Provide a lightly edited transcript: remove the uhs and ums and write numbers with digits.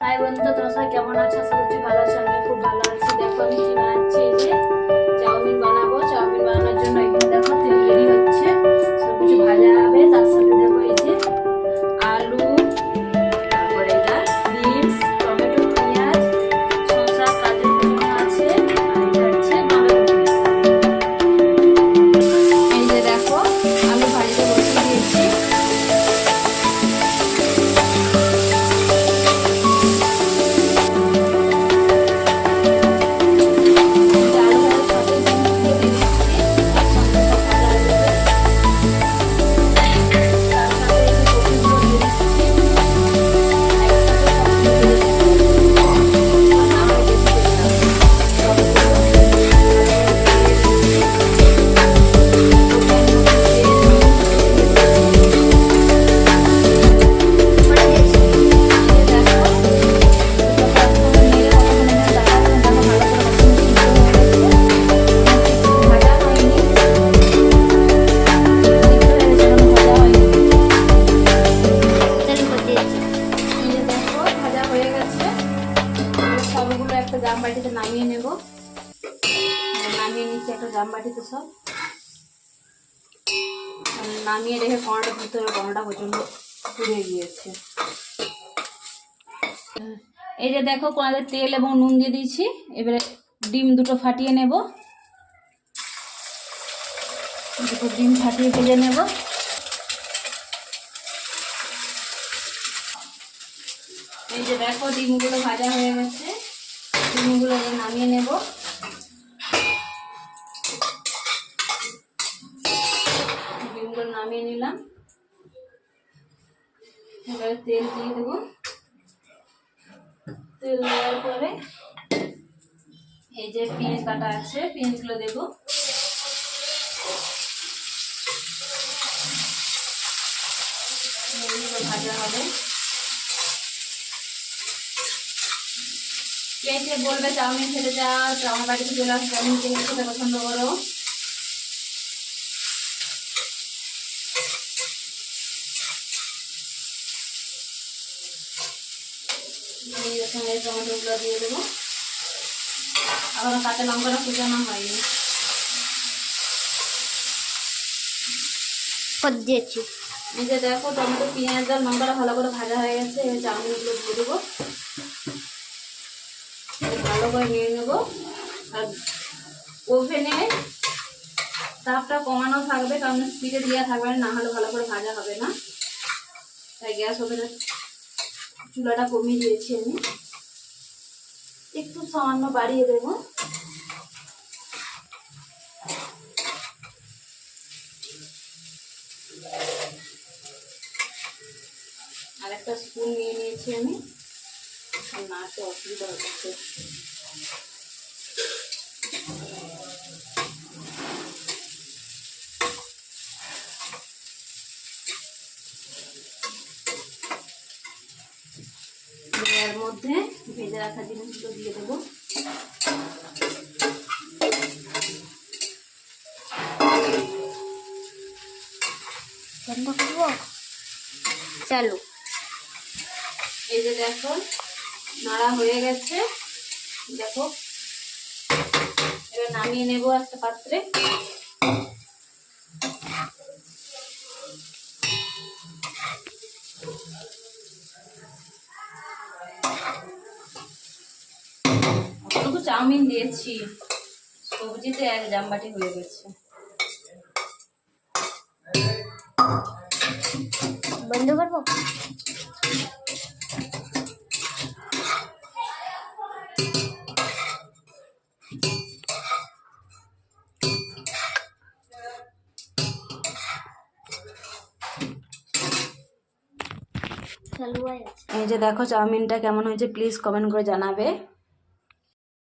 High বন্ধু, তোমরা সবাই কেমন আছো? আশা করছি ভালো আছো। আমি খুব ভালো আছি। দেখো আমি কি বানাচ্ছি, এই যে চাউমিন বানাবো। চাউমিন বানানোর জন্য এখানে দেখো তেল রেডি হচ্ছে, সবকিছু ভাজা হবে। তার সাথে দেখো এই যে আলু, তারপরে এটা বিনস, টমেটো, পেঁয়াজ, শসা, কাজু কুচনো আছে, আর এটা হচ্ছে বাঁধাকপি। এই যে দেখো আলু ভাজতে বসিয়ে দিয়েছি। সবগুলো একটা জাম বাটিতে নামিয়ে নেব। নামিয়ে নিচ্ছি একটা জাম বাটিতে সব। নামিয়ে রেখে কড়াটা ধুতে হবে, কড়াটা প্রচন্ড পুড়ে গিয়েছে। এই যে দেখো কড়াতে তেল এবং নুন দিয়ে দিয়েছি। এবারে ডিম দুটো ফাটিয়ে নেব। দুটো ডিম ফাটিয়ে ভেজে নেব। এই যে দেখো ডিমগুলো ভাজা হয়ে গেছে। ডিমগুলো নামিয়ে নেব। ডিমগুলো নামিয়ে নিলাম। এবারে তেল দিয়ে দেবো। তেল দেওয়ার পরে এই যে পেঁয়াজ কাটা আছে, পেঁয়াজগুলো দেবো। এগুলো ভাজা হবে। কে কে বলবে চাউমিন খেতে চাও, আমার বাড়িতে চলে আসো, চাউমিন খেতে পছন্দ করো। টমেটোগুলো দিয়ে দেবো। আবার কাঁচা লঙ্কাটা কুচানো হয়নি। দিয়েছি। এই যে দেখো টমেটো, পেঁয়াজ আর লঙ্কাটা ভালো করে ভাজা হয়ে গেছে। এই চাউমিনগুলো দিয়ে দেবো। ভালো করে নিয়ে নেবো। আর ওভেনে তাপটা কমানো থাকবে, কারণ স্পিডে দেওয়া থাকবে না, হলে ভালো করে ভাজা হবে না। তাই গ্যাস ওভেনের চুলাটা কমিয়ে দিয়েছি আমি। একটু সামান্য বাড়িয়ে দেবো। আর একটা স্পুন নিয়ে নিয়েছি আমি, নাড়তে অসুবিধা হচ্ছে। এর মধ্যে ভেজে রাখা জিনিসগুলো দিয়ে দেবো। চালু। এই যে দেখো নাড়া হয়ে গেছে। দেখো এবার নামিয়ে নেবো একটা পাত্রে। অতটুকু চাউমিন দিয়েছি, সবজিতে এক জামবাটি হয়ে গেছে। বন্ধ করবো। এই যে দেখো চাউমিনটা কেমন হয়েছে, প্লিজ কমেন্ট করে জানাবে।